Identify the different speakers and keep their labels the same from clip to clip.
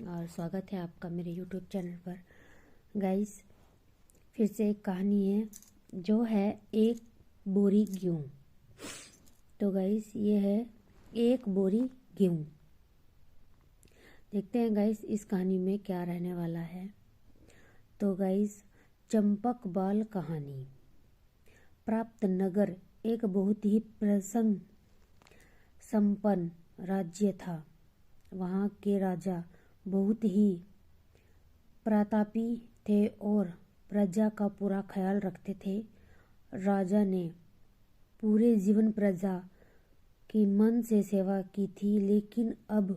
Speaker 1: और स्वागत है आपका मेरे यूट्यूब चैनल पर। गाइस, फिर से एक कहानी है जो है एक बोरी गेहूँ। तो गाइस, ये है एक बोरी गेहूँ। देखते हैं गाइस इस कहानी में क्या रहने वाला है। तो गाइस, चंपक बाल कहानी। प्राप्त नगर एक बहुत ही प्रसन्न संपन्न राज्य था। वहाँ के राजा बहुत ही प्रतापी थे और प्रजा का पूरा ख्याल रखते थे। राजा ने पूरे जीवन प्रजा की मन से सेवा की थी, लेकिन अब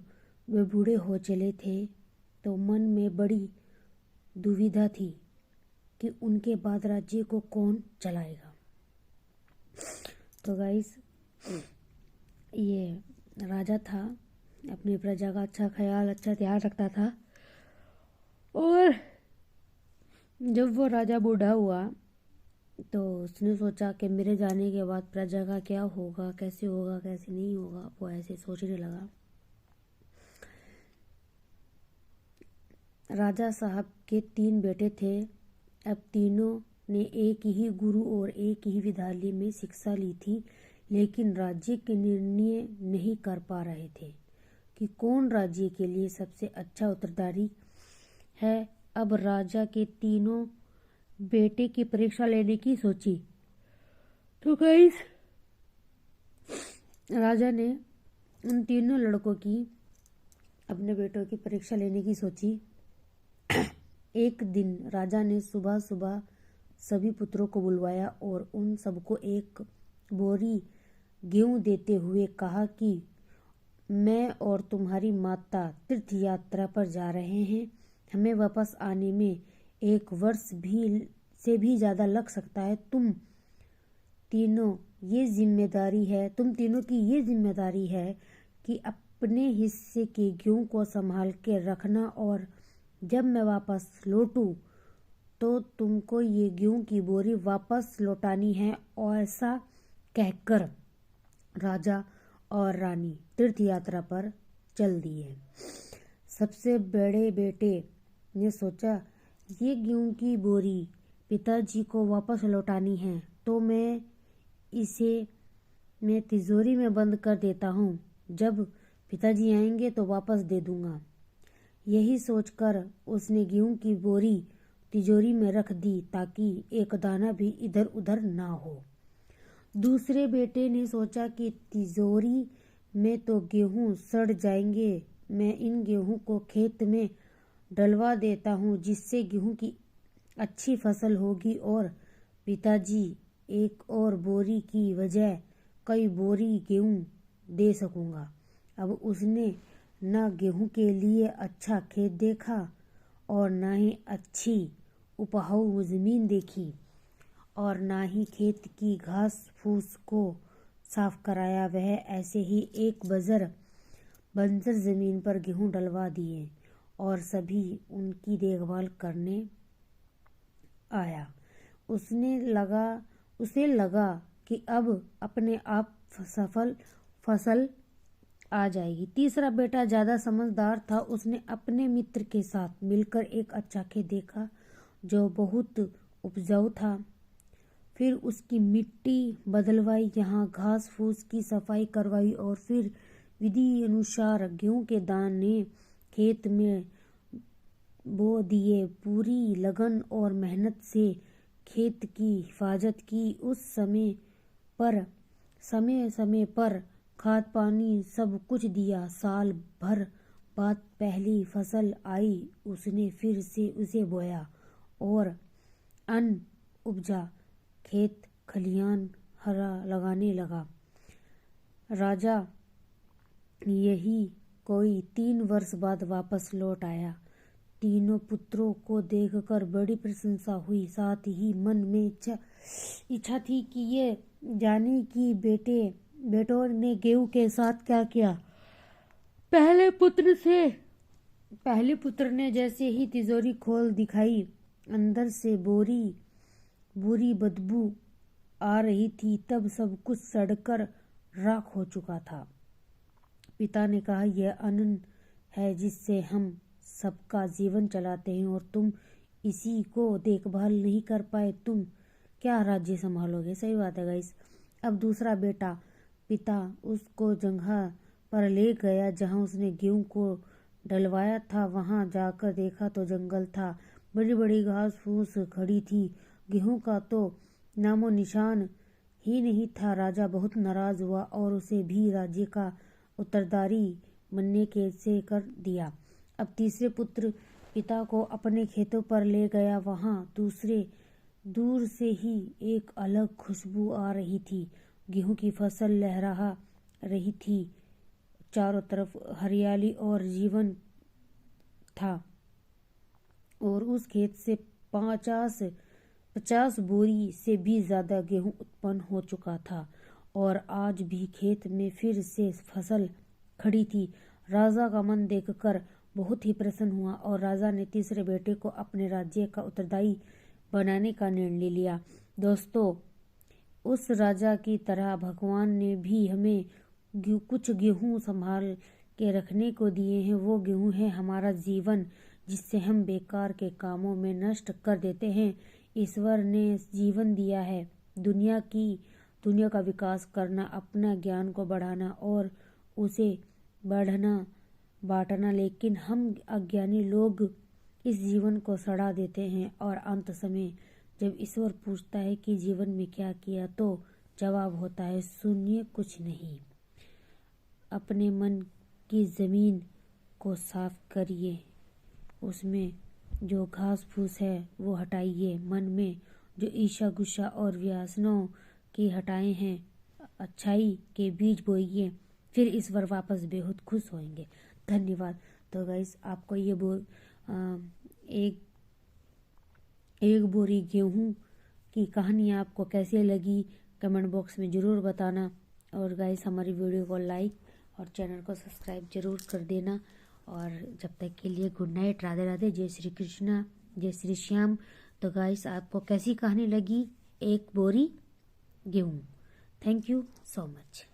Speaker 1: वे बूढ़े हो चले थे तो मन में बड़ी दुविधा थी कि उनके बाद राज्य को कौन चलाएगा। तो गाइस, ये राजा था, अपनी प्रजा का अच्छा ध्यान रखता था। और जब वो राजा बूढ़ा हुआ तो उसने सोचा कि मेरे जाने के बाद प्रजा का क्या होगा, कैसे नहीं होगा। वो ऐसे सोचने लगा। राजा साहब के 3 बेटे थे। अब तीनों ने एक ही गुरु और एक ही विद्यालय में शिक्षा ली थी, लेकिन राज्य के निर्णय नहीं कर पा रहे थे कि कौन राज्य के लिए सबसे अच्छा उत्तरदारी है। अब राजा के तीनों बेटे की परीक्षा लेने की सोची। तो गाइस, राजा ने उन तीनों लड़कों की अपने बेटों की परीक्षा लेने की सोची। एक दिन राजा ने सुबह सुबह सभी पुत्रों को बुलवाया और उन सबको एक बोरी गेहूं देते हुए कहा कि मैं और तुम्हारी माता तीर्थ यात्रा पर जा रहे हैं। हमें वापस आने में 1 वर्ष से भी ज़्यादा लग सकता है। तुम तीनों की ये जिम्मेदारी है कि अपने हिस्से के गेहूं को संभाल के रखना, और जब मैं वापस लौटूं तो तुमको ये गेहूं की बोरी वापस लौटानी है। और ऐसा कहकर राजा और रानी तीर्थ यात्रा पर चल दिए। सबसे बड़े बेटे ने सोचा, ये गेहूं की बोरी पिताजी को वापस लौटानी है तो मैं इसे तिजोरी में बंद कर देता हूँ। जब पिताजी आएंगे तो वापस दे दूंगा। यही सोचकर उसने गेहूं की बोरी तिजोरी में रख दी ताकि एक दाना भी इधर उधर ना हो। दूसरे बेटे ने सोचा कि तिजोरी में तो गेहूं सड़ जाएंगे, मैं इन गेहूं को खेत में डलवा देता हूँ, जिससे गेहूं की अच्छी फसल होगी और पिताजी एक और बोरी की बजाय कई बोरी गेहूं दे सकूंगा। अब उसने न गेहूं के लिए अच्छा खेत देखा और न ही अच्छी उपजाऊ जमीन देखी और ना ही खेत की घास फूस को साफ कराया। वह ऐसे ही एक बंजर जमीन पर गेहूं डलवा दिए और सभी उनकी देखभाल करने आया। उसे लगा कि अब अपने आप सफल फसल आ जाएगी। तीसरा बेटा ज्यादा समझदार था। उसने अपने मित्र के साथ मिलकर एक अच्छा खेत देखा जो बहुत उपजाऊ था। फिर उसकी मिट्टी बदलवाई, यहाँ घास फूस की सफाई करवाई और फिर विधि अनुसार गेहूं के दाने खेत में बो दिए। पूरी लगन और मेहनत से खेत की हिफाजत की। उस समय पर खाद पानी सब कुछ दिया। साल भर बाद पहली फसल आई। उसने फिर से उसे बोया और अन्न उपजा। खेत खलिहान हरा लगाने लगा। राजा यही कोई 3 वर्ष बाद वापस लौट आया। तीनों पुत्रों को देखकर बड़ी प्रशंसा हुई। साथ ही मन में इच्छा थी कि ये जाने की बेटों ने गेहूं के साथ क्या किया। पहले पुत्र ने जैसे ही तिजोरी खोल दिखाई, अंदर से बुरी बदबू आ रही थी। तब सब कुछ सड़कर राख हो चुका था। पिता ने कहा, यह अन्न है जिससे हम सबका जीवन चलाते हैं और तुम इसी को देखभाल नहीं कर पाए, तुम क्या राज्य संभालोगे। सही बात है गाइस। अब दूसरा बेटा, पिता उसको जगह पर ले गया जहां उसने गेहूं को डलवाया था। वहां जाकर देखा तो जंगल था, बड़ी बड़ी घास फूस खड़ी थी, गेहूं का तो नामो निशान ही नहीं था। राजा बहुत नाराज हुआ और उसे भी राज्य का उत्तरदारी बनने के से कर दिया। अब तीसरे पुत्र पिता को अपने खेतों पर ले गया। वहां दूर से ही एक अलग खुशबू आ रही थी। गेहूं की फसल लहरा रही थी, चारों तरफ हरियाली और जीवन था और उस खेत से 50 बोरी से भी ज्यादा गेहूं उत्पन्न हो चुका था और आज भी खेत में फिर से फसल खड़ी थी। राजा का मन देखकर बहुत ही प्रसन्न हुआ और राजा ने तीसरे बेटे को अपने राज्य का उत्तरदायी बनाने का निर्णय लिया। दोस्तों, उस राजा की तरह भगवान ने भी हमें कुछ गेहूं संभाल के रखने को दिए हैं। वो गेहूं है हमारा जीवन, जिससे हम बेकार के कामों में नष्ट कर देते हैं। ईश्वर ने जीवन दिया है दुनिया का विकास करना, अपना ज्ञान को बढ़ाना और उसे बांटना, लेकिन हम अज्ञानी लोग इस जीवन को सड़ा देते हैं और अंत समय जब ईश्वर पूछता है कि जीवन में क्या किया, तो जवाब होता है शून्य, कुछ नहीं। अपने मन की जमीन को साफ करिए, उसमें जो घास फूस है वो हटाइए, मन में जो ईर्ष्या गुस्सा और व्यसनों की हटाए हैं, अच्छाई के बीज बोइए, फिर ईश्वर वापस बेहद खुश होंगे। धन्यवाद। तो गाइस, आपको ये एक बोरी गेहूं की कहानी आपको कैसे लगी कमेंट बॉक्स में ज़रूर बताना। और गाइस, हमारी वीडियो को लाइक और चैनल को सब्सक्राइब जरूर कर देना। और जब तक के लिए गुड नाइट, राधे राधे, जय श्री कृष्णा, जय श्री श्याम। तो गाइस, आपको कैसी कहानी लगी एक बोरी गेहूं? Thank you so much.